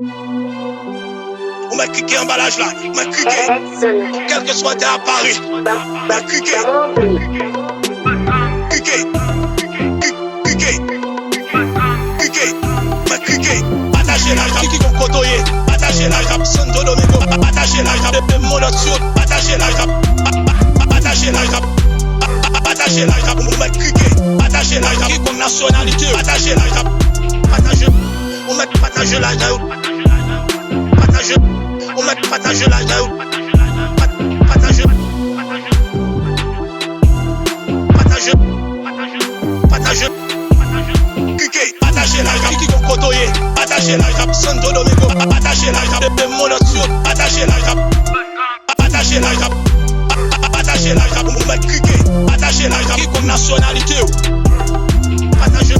On m'a cliqué emballage là, on m'a cliqué. Quel que soit t'es à Paris, on m'a cliqué. Cliqué. Cliqué. Cliqué. On m'a cliqué. Attaché la jambe qui vont côtoyer. Attaché la jambe, Santo Domingo. Attaché la jambe, depuis mon autre. Attaché la jambe. Attaché la jambe. Attaché la jambe, on m'a cliqué. Attaché la jambe, qui comme nationalité. Attaché la jambe. Attaché. On m'a partagé la jambe. Partager, on m'a partagé la jambe. Partager, partager, partager, cliquer, attacher la jambe qui vont côtoyer, attacher la jambe, Santo Domingo, attacher la jambe, de mon autre, attacher la jambe, attacher la jambe, attacher la jambe, on m'a cliquer, attacher la jambe qui comme nationalité, partager.